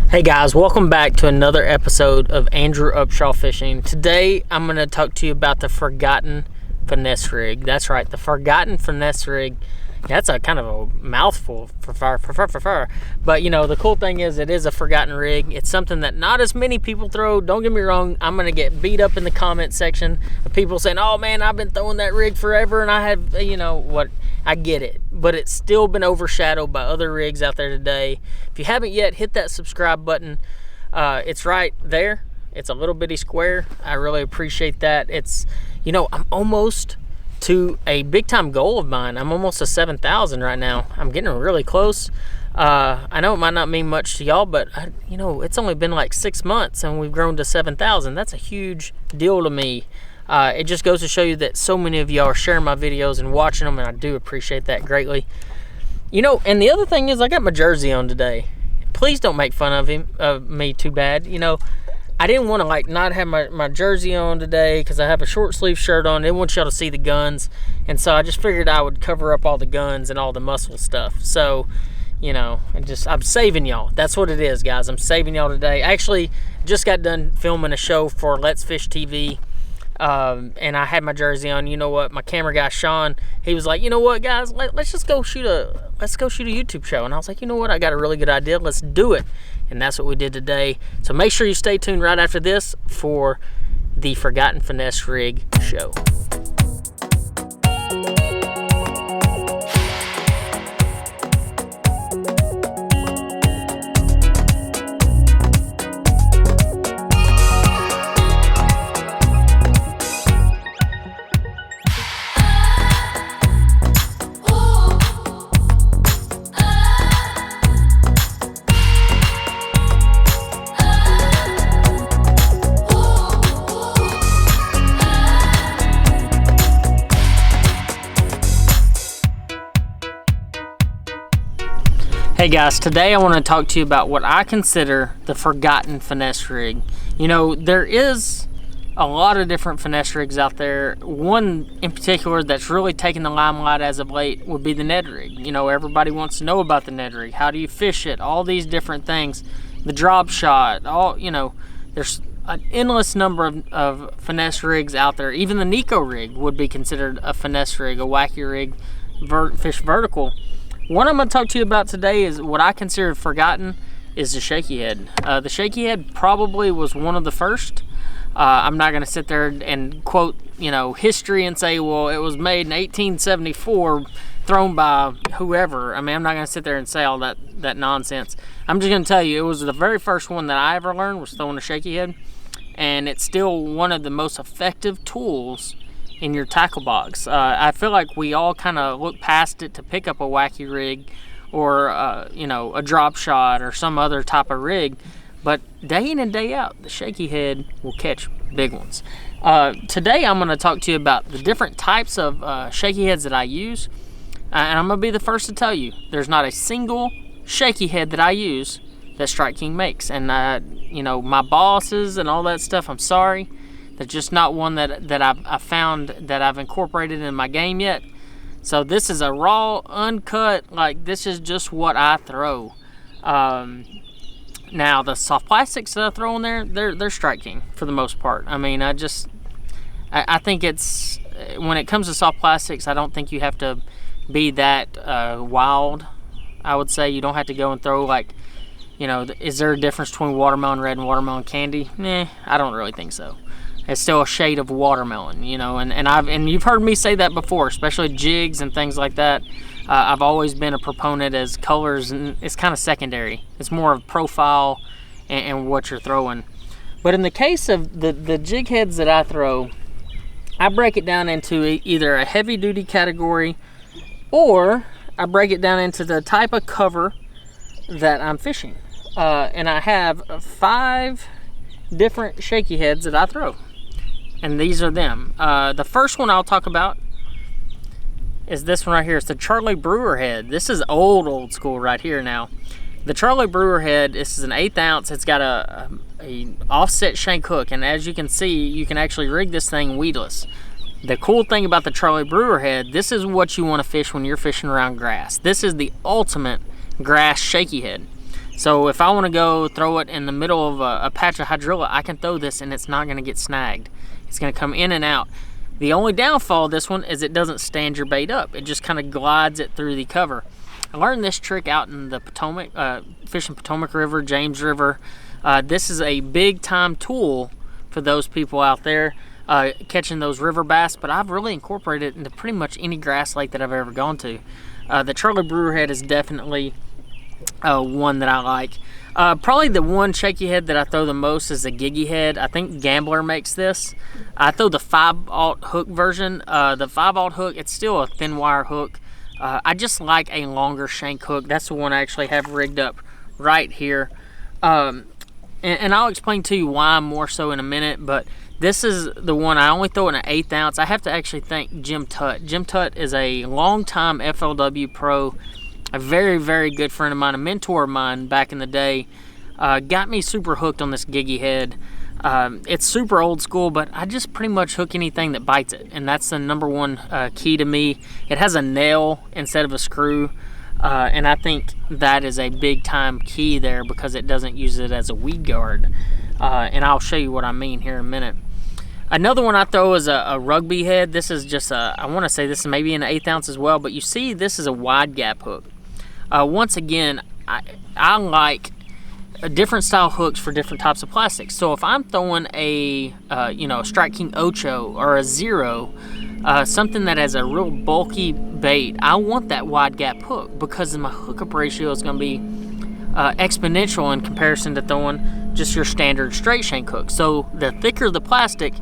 Hey guys, welcome back to another episode of Andrew Upshaw Fishing. Today I'm going to talk to you about the forgotten finesse rig. That's right, the forgotten finesse rig. That's a kind of a mouthful for. But you know, the cool thing is it is a forgotten rig. It's something that not as many people throw. Don't get me wrong, I'm going to get beat up in the comment section of people saying, oh man, I've been throwing that rig forever and I have, you know what, I get it. But it's still been overshadowed by other rigs out there today. If you haven't yet, hit that subscribe button. It's right there. It's a little bitty square. I really appreciate that. It's, you know, I'm almost to a big time goal of mine. I'm almost to 7,000 right now. I'm getting really close. I know it might not mean much to y'all, but you know, it's only been like 6 months and we've grown to 7,000. That's a huge deal to me. It just goes to show you that so many of y'all are sharing my videos and watching them, and I do appreciate that greatly. You know, and the other thing is I got my jersey on today. Please don't make fun of me too bad. You know, I didn't want to like not have my jersey on today because I have a short sleeve shirt on. I didn't want y'all to see the guns, and so I just figured I would cover up all the guns and all the muscle stuff. So, you know, I'm saving y'all. That's what it is, guys. I'm saving y'all today. I actually just got done filming a show for Let's Fish TV. And I had my jersey on. You know what, my camera guy Sean, he was like, you know what guys, let's go shoot a YouTube show. And I was like, you know what, I got a really good idea, let's do it. And that's what we did today. So make sure you stay tuned right after this for the Forgotten Finesse Rig show. Hey guys, today I want to talk to you about what I consider the forgotten finesse rig. You know, there is a lot of different finesse rigs out there. One in particular that's really taken the limelight as of late would be the Ned rig. You know, everybody wants to know about the Ned rig. How do you fish it? All these different things. The drop shot, all, you know, there's an endless number of finesse rigs out there. Even the Nico rig would be considered a finesse rig, a wacky rig, fish vertical. What I'm going to talk to you about today is what I consider forgotten is the shaky head. The shaky head probably was one of the first. I'm not going to sit there and quote, you know, history and say, well, it was made in 1874, thrown by whoever. I mean, I'm not going to sit there and say all that nonsense. I'm just going to tell you, it was the very first one that I ever learned was throwing a shaky head, and it's still one of the most effective tools in your tackle box. I feel like we all kind of look past it to pick up a wacky rig or you know, a drop shot or some other type of rig, but day in and day out the shaky head will catch big ones. Today I'm going to talk to you about the different types of shaky heads that I use, and I'm going to be the first to tell you there's not a single shaky head that I use that Strike King makes. And you know, my bosses and all that stuff, I'm sorry, that's just not one that I've found that I've incorporated in my game yet. So this is a raw, uncut, like this is just what I throw. Now the soft plastics that I throw in there, they're Strike King for the most part. I mean, I think it's, when it comes to soft plastics, I don't think you have to be that wild. I would say you don't have to go and throw like, you know, is there a difference between watermelon red and watermelon candy? Nah, I don't really think so. It's still a shade of watermelon, you know, and you've heard me say that before, especially jigs and things like that. I've always been a proponent as colors, and it's kind of secondary. It's more of profile and what you're throwing. But in the case of the jig heads that I throw, I break it down into either a heavy duty category, or I break it down into the type of cover that I'm fishing. And I have 5 different shaky heads that I throw. And these are them. The first one I'll talk about is this one right here. It's the Charlie Brewer head. This is old school right here now. The Charlie Brewer head, this is an 1/8 ounce. It's got a offset shank hook, and as you can see, you can actually rig this thing weedless. The cool thing about the Charlie Brewer head, this is what you want to fish when you're fishing around grass. This is the ultimate grass shaky head. So if I want to go throw it in the middle of a patch of hydrilla, I can throw this and it's not going to get snagged. It's going to come in and out. The only downfall of this one is it doesn't stand your bait up. It just kind of glides it through the cover. I learned this trick out in the Potomac, fishing Potomac River, James River. This is a big time tool for those people out there catching those river bass, but I've really incorporated it into pretty much any grass lake that I've ever gone to. The Charlie Brewer head is definitely one that I like. Probably the one shaky head that I throw the most is the Giggy head. I think Gambler makes this. I throw the 5/0 hook version. The 5/0 hook, it's still a thin wire hook. I just like a longer shank hook. That's the one I actually have rigged up right here. And I'll explain to you why more so in a minute, but this is the one I only throw in an 1/8 ounce. I have to actually thank Jim Tutt. Jim Tutt is a longtime FLW pro, a very, very good friend of mine, a mentor of mine back in the day. Got me super hooked on this Giggy head. It's super old school, but I just pretty much hook anything that bites it, and that's the number one key to me. It has a nail instead of a screw, and I think that is a big time key there because it doesn't use it as a weed guard, and I'll show you what I mean here in a minute. Another one I throw is a Rugby head. This is just I want to say this is maybe an 1/8 ounce as well, but you see this is a wide gap hook. Once again, I like different style hooks for different types of plastics. So if I'm throwing a Strike King Ocho or a Zero, something that has a real bulky bait, I want that wide gap hook because my hookup ratio is going to be exponential in comparison to throwing just your standard straight shank hook. So the thicker the plastic,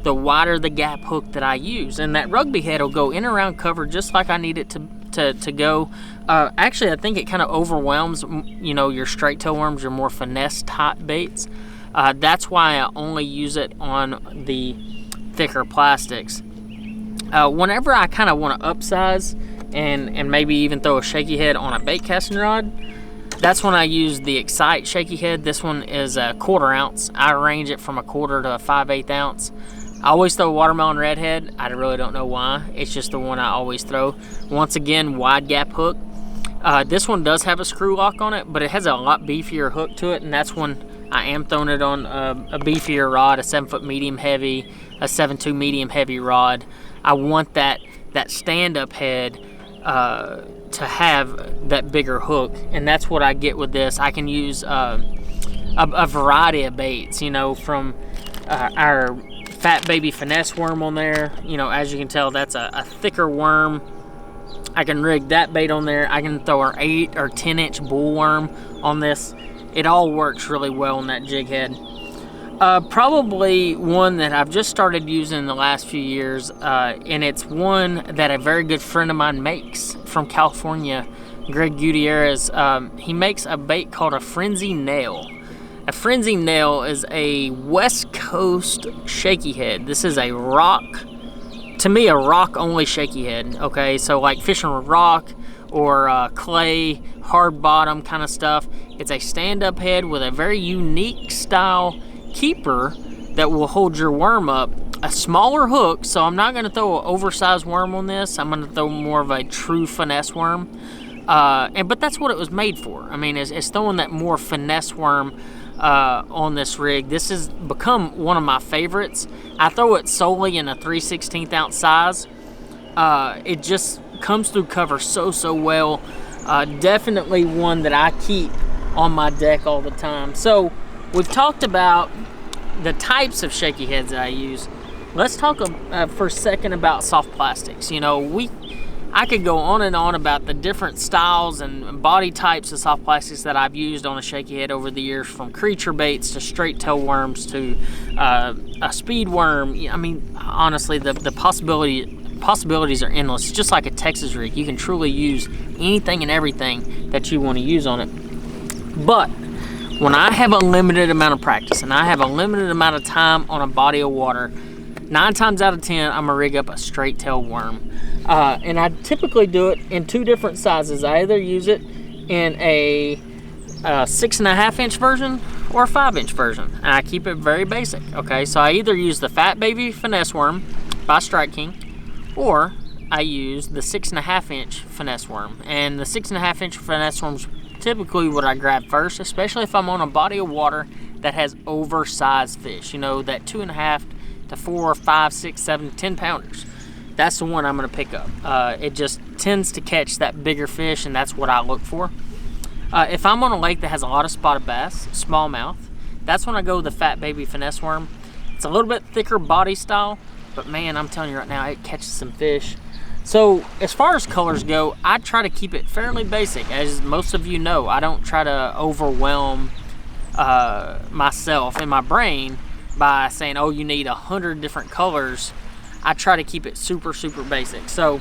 the wider the gap hook that I use, and that Rugby head will go in around cover just like I need it to go. Actually, I think it kind of overwhelms your straight tail worms, your more finesse type baits. That's why I only use it on the thicker plastics. Whenever I kind of want to upsize and maybe even throw a shaky head on a bait casting rod, that's when I use the Xcite shaky head. This one is a 1/4 ounce. I range it from a 1/4 to a 5/8 ounce. I always throw watermelon redhead. I really don't know why. It's just the one I always throw. Once again, wide gap hook. This one does have a screw lock on it, but it has a lot beefier hook to it, and that's when I am throwing it on a beefier rod, a 7-foot medium heavy, a 7.2 medium heavy rod. I want that stand-up head to have that bigger hook, and that's what I get with this. I can use a variety of baits, from our Fat Baby Finesse worm on there. As you can tell, that's a thicker worm. I can rig that bait on there. I can throw an 8 or 10 inch bull worm on this. It all works really well on that jig head. Probably one that I've just started using in the last few years, and it's one that a very good friend of mine makes from California, Greg Gutierrez. He makes a bait called a Frenzy Nail. A Frenzy Nail is a West Coast shaky head. This is a rock, to me, a rock only shaky head. Okay, so like fishing with rock or clay, hard bottom kind of stuff. It's a stand-up head with a very unique style keeper that will hold your worm up. A smaller hook, so I'm not going to throw an oversized worm on this. I'm going to throw more of a true finesse worm. But that's what it was made for. I mean, it's throwing that more finesse worm on this rig. This has become one of my favorites. I throw it solely in a 3/16 ounce size. It just comes through cover so well. Definitely one that I keep on my deck all the time. So we've talked about the types of shaky heads that I use. Let's talk for a second about soft plastics. I could go on and on about the different styles and body types of soft plastics that I've used on a shaky head over the years, from creature baits to straight tail worms to a speed worm. I mean, honestly, the possibilities are endless. It's just like a Texas rig. You can truly use anything and everything that you want to use on it. But when I have a limited amount of practice and I have a limited amount of time on a body of water, 9 times out of 10, I'm gonna rig up a straight tail worm. And I typically do it in 2 different sizes. I either use it in a 6.5 inch version or a 5 inch version. And I keep it very basic, okay? So I either use the Fat Baby Finesse worm by Strike King, or I use the 6.5 inch finesse worm. And the 6.5 inch finesse worm's typically what I grab first, especially if I'm on a body of water that has oversized fish. You know, that 2.5 to 4, 5, 6, 7, 10 pounders. That's the one I'm going to pick up. It just tends to catch that bigger fish, and that's what I look for. If I'm on a lake that has a lot of spotted bass, smallmouth, that's when I go with the Fat Baby Finesse worm. It's a little bit thicker body style, but man, I'm telling you right now, it catches some fish. So as far as colors go, I try to keep it fairly basic. As most of you know, I don't try to overwhelm myself in my brain by saying, oh, you need 100 different colors. I try to keep it super basic. So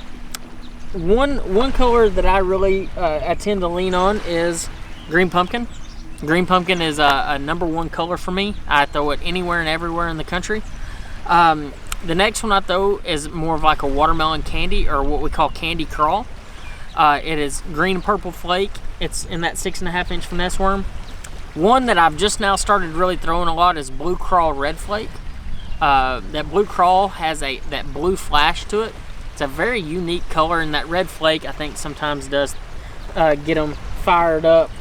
one color that I really I tend to lean on is green pumpkin. Green pumpkin is a #1 color for me. I throw it anywhere and everywhere in the country. The next one I throw is more of like a watermelon candy, or what we call candy crawl. It is green purple flake. It's in that 6.5-inch finesse worm. One that I've just now started really throwing a lot is blue crawl red flake. That blue crawl has that blue flash to it. It's a very unique color, and that red flake I think sometimes does get them fired up.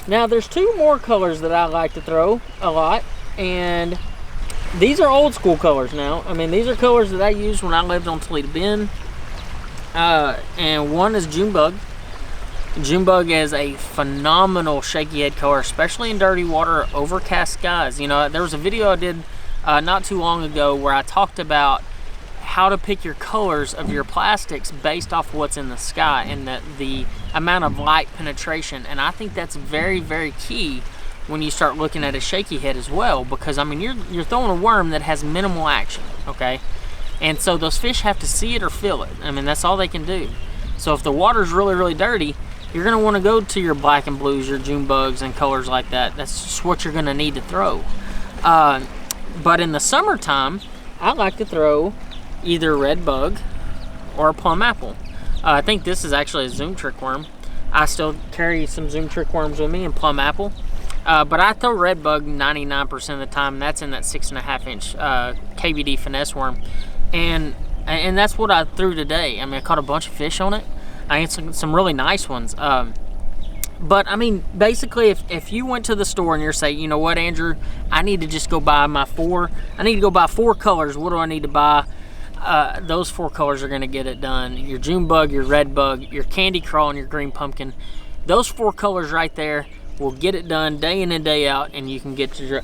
Now there's 2 more colors that I like to throw a lot, and these are old school colors now. I mean, these are colors that I used when I lived on Toledo Bend. And one is Junebug. Junebug is a phenomenal shaky head color, especially in dirty water, overcast skies. You know, there was a video I did not too long ago where I talked about how to pick your colors of your plastics based off what's in the sky and the amount of light penetration. And I think that's very key when you start looking at a shaky head as well, because I mean you're throwing a worm that has minimal action, okay? And so those fish have to see it or feel it. I mean, that's all they can do. So if the water's really dirty, you're gonna want to go to your black and blues, your June bugs and colors like that. That's just what you're gonna need to throw. But in the summertime, I like to throw either red bug or a plum apple. I think this is actually a Zoom trick worm. I still carry some Zoom trick worms with me and plum apple. But I throw red bug 99% of the time. That's in that 6.5-inch KVD finesse worm. And that's what I threw today. I mean, I caught a bunch of fish on it. I had some really nice ones. But I mean, basically, if you went to the store and you're saying, you know what, Andrew, I need to just go buy I need to go buy 4 colors. What do I need to buy? Those 4 colors are going to get it done. Your June bug, your red bug, your candy crawl, and your green pumpkin. Those 4 colors right there will get it done day in and day out, and you can get your,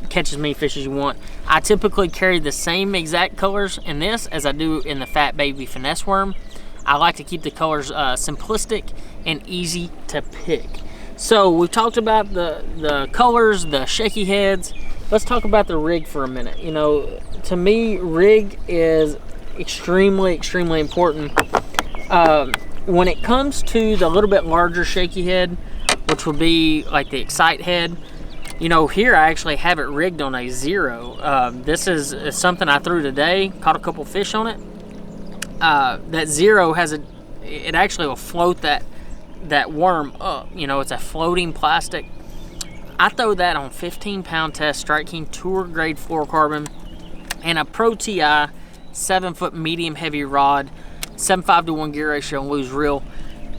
catch as many fish as you want. I typically carry the same exact colors in this as I do in the Fat Baby Finesse worm. I like to keep the colors simplistic and easy to pick. So we've talked about the colors, the shaky heads. Let's talk about the rig for a minute. You know, to me, rig is extremely important. When it comes to the little bit larger shaky head, which would be like the Xcite head, you know, here I actually have it rigged on a 0. This is something I threw today, caught a couple fish on it. That 0 has it actually will float that worm up. You know, it's a floating plastic. I throw that on 15-pound test Strike King tour grade fluorocarbon and a Pro TI 7-foot medium heavy rod, 7.5 to 1 gear ratio and lose reel.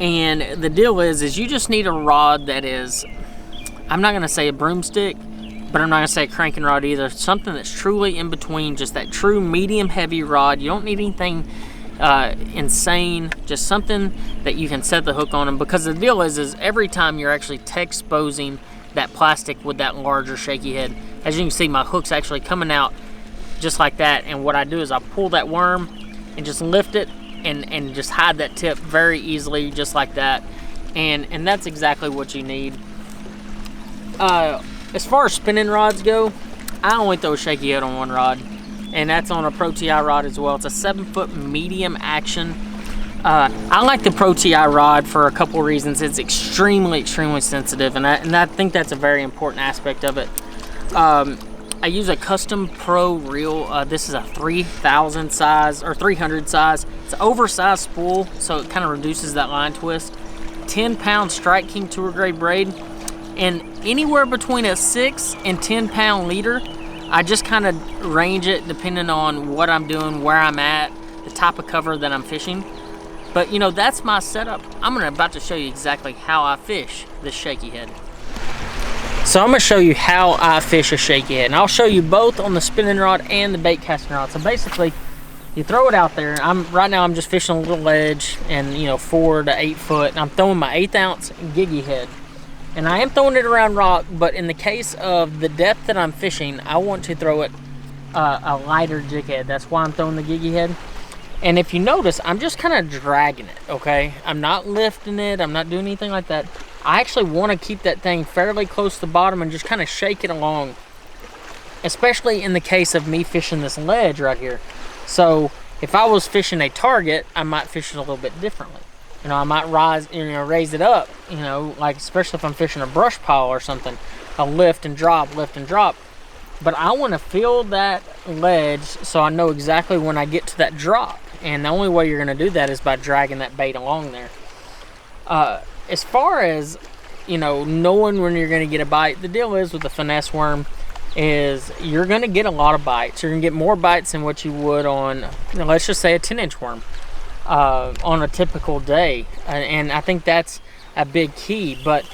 And the deal is you just need a rod that is, I'm not gonna say a broomstick, but I'm not gonna say a cranking rod either. Something that's truly in between, just that true medium heavy rod. You don't need anything insane, just something that you can set the hook on. And because the deal is every time you're actually exposing that plastic with that larger shaky head, as you can see, my hook's actually coming out just like that. And what I do is I pull that worm and just lift it and just hide that tip very easily, just like that. And that's exactly what you need. As far as spinning rods go, I only throw a shaky head on one rod, and that's on a Pro TI rod as well. It's a 7-foot medium action. I like the Pro TI rod for a couple reasons. It's extremely sensitive, and I think that's a very important aspect of it. I use a custom Pro reel. This is a 3,000 size or 300 size. It's an oversized spool, so it kind of reduces that line twist. 10-pound Strike King tour grade braid, and anywhere between a 6 and 10-pound leader. I just kind of range it depending on what I'm doing, where I'm at, the type of cover that I'm fishing. But you know, that's my setup. I'm about to show you exactly how I fish this shaky head. So I'm gonna show you how I fish a shaky head, and I'll show you both on the spinning rod and the bait casting rod. So basically, you throw it out there. Right now I'm just fishing a little ledge, and you know, 4 to 8 foot, and I'm throwing my 1/8 ounce Giggy head, and I am throwing it around rock. But in the case of the depth that I'm fishing, I want to throw it a lighter jig head. That's why I'm throwing the Giggy head. And if you notice, I'm just kind of dragging it. Okay, I'm not lifting it. I'm not doing anything like that. I actually want to keep that thing fairly close to the bottom and just kind of shake it along, especially in the case of me fishing this ledge right here. So if I was fishing a target, I might fish it a little bit differently. You know, I might raise it up, you know, like especially if I'm fishing a brush pile or something. I'll lift and drop, lift and drop. But I want to feel that ledge so I know exactly when I get to that drop. And the only way you're going to do that is by dragging that bait along there. As far as, you know, knowing when you're going to get a bite, the deal is with the finesse worm is you're going to get a lot of bites. You're going to get more bites than what you would on, you know, let's just say a 10-inch worm on a typical day. And I think that's a big key. But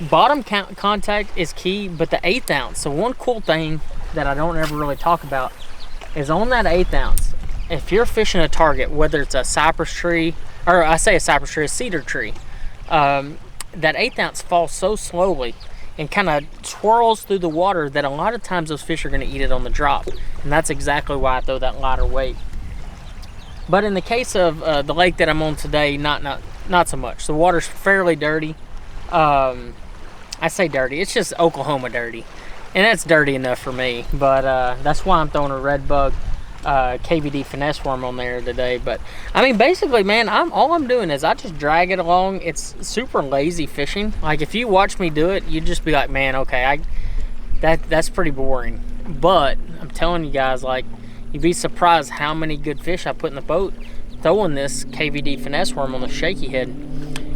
bottom contact is key, but the 1/8 ounce. So one cool thing that I don't ever really talk about is on that 1/8 ounce, if you're fishing a target, whether it's a cypress tree, or I say a cypress tree, a cedar tree, that 1/8 ounce falls so slowly and kind of twirls through the water that a lot of times those fish are going to eat it on the drop. And that's exactly why I throw that lighter weight. But in the case of the lake that I'm on today, not so much. The water's fairly dirty. I say dirty, it's just Oklahoma dirty. And that's dirty enough for me. But that's why I'm throwing a red bug KVD finesse worm on there today. But I mean, basically, man, all I'm doing is I just drag it along. It's super lazy fishing. Like if you watch me do it, you'd just be like, man, okay, that's pretty boring. But I'm telling you guys, like, you'd be surprised how many good fish I put in the boat throwing this KVD finesse worm on the shaky head.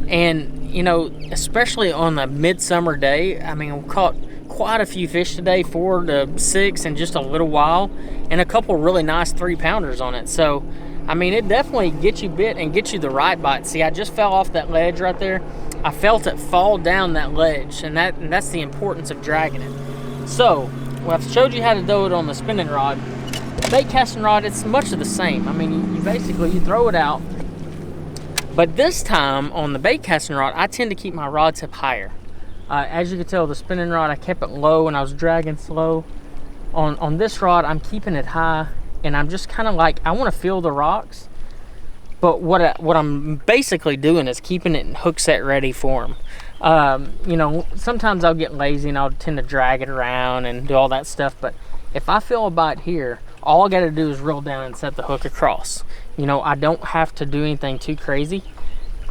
And you know, especially on a midsummer day, I mean, we caught quite a few fish today, 4 to 6 in just a little while, and a couple really nice 3-pounders on it. So I mean, it definitely gets you bit and gets you the right bite. See, I just fell off that ledge right there. I felt it fall down that ledge, and that's the importance of dragging it. So well, I've showed you how to do it on the spinning rod. Bait casting rod, it's much of the same. I mean, you basically throw it out, but this time on the bait casting rod, I tend to keep my rod tip higher. As you can tell, the spinning rod, I kept it low and I was dragging slow. On this rod, I'm keeping it high, and I'm just kind of like, I want to feel the rocks, but what I'm basically doing is keeping it in hook set ready for them. You know, sometimes I'll get lazy and I'll tend to drag it around and do all that stuff, but if I feel a bite here, all I got to do is reel down and set the hook across. You know, I don't have to do anything too crazy.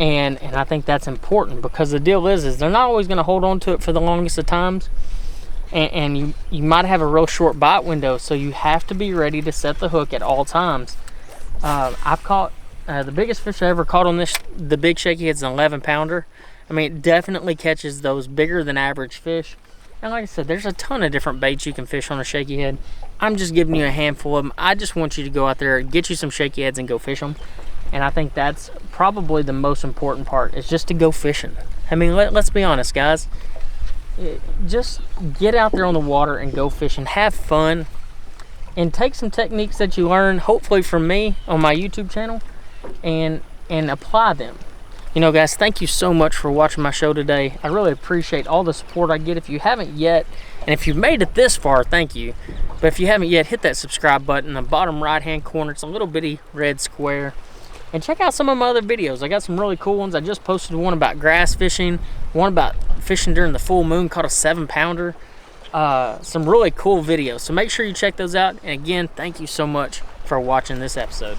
And I think that's important, because the deal is they're not always going to hold on to it for the longest of times, and you might have a real short bite window, so you have to be ready to set the hook at all times. I've caught the biggest fish I ever caught on the big shaky head's an 11-pounder. I mean, it definitely catches those bigger than average fish. And like I said, there's a ton of different baits you can fish on a shaky head. I'm just giving you a handful of them. I just want you to go out there, get you some shaky heads, and go fish them. And I think that's probably the most important part, is just to go fishing. I mean, let's be honest, guys. Just get out there on the water and go fishing. Have fun. And take some techniques that you learn, hopefully from me on my YouTube channel, and apply them. You know, guys, thank you so much for watching my show today. I really appreciate all the support I get. If you haven't yet, and if you've made it this far, thank you. But if you haven't yet, hit that subscribe button in the bottom right-hand corner. It's a little bitty red square. And check out some of my other videos. I got some really cool ones. I just posted one about grass fishing, one about fishing during the full moon, caught a 7-pounder. Some really cool videos. So make sure you check those out. And again, thank you so much for watching this episode.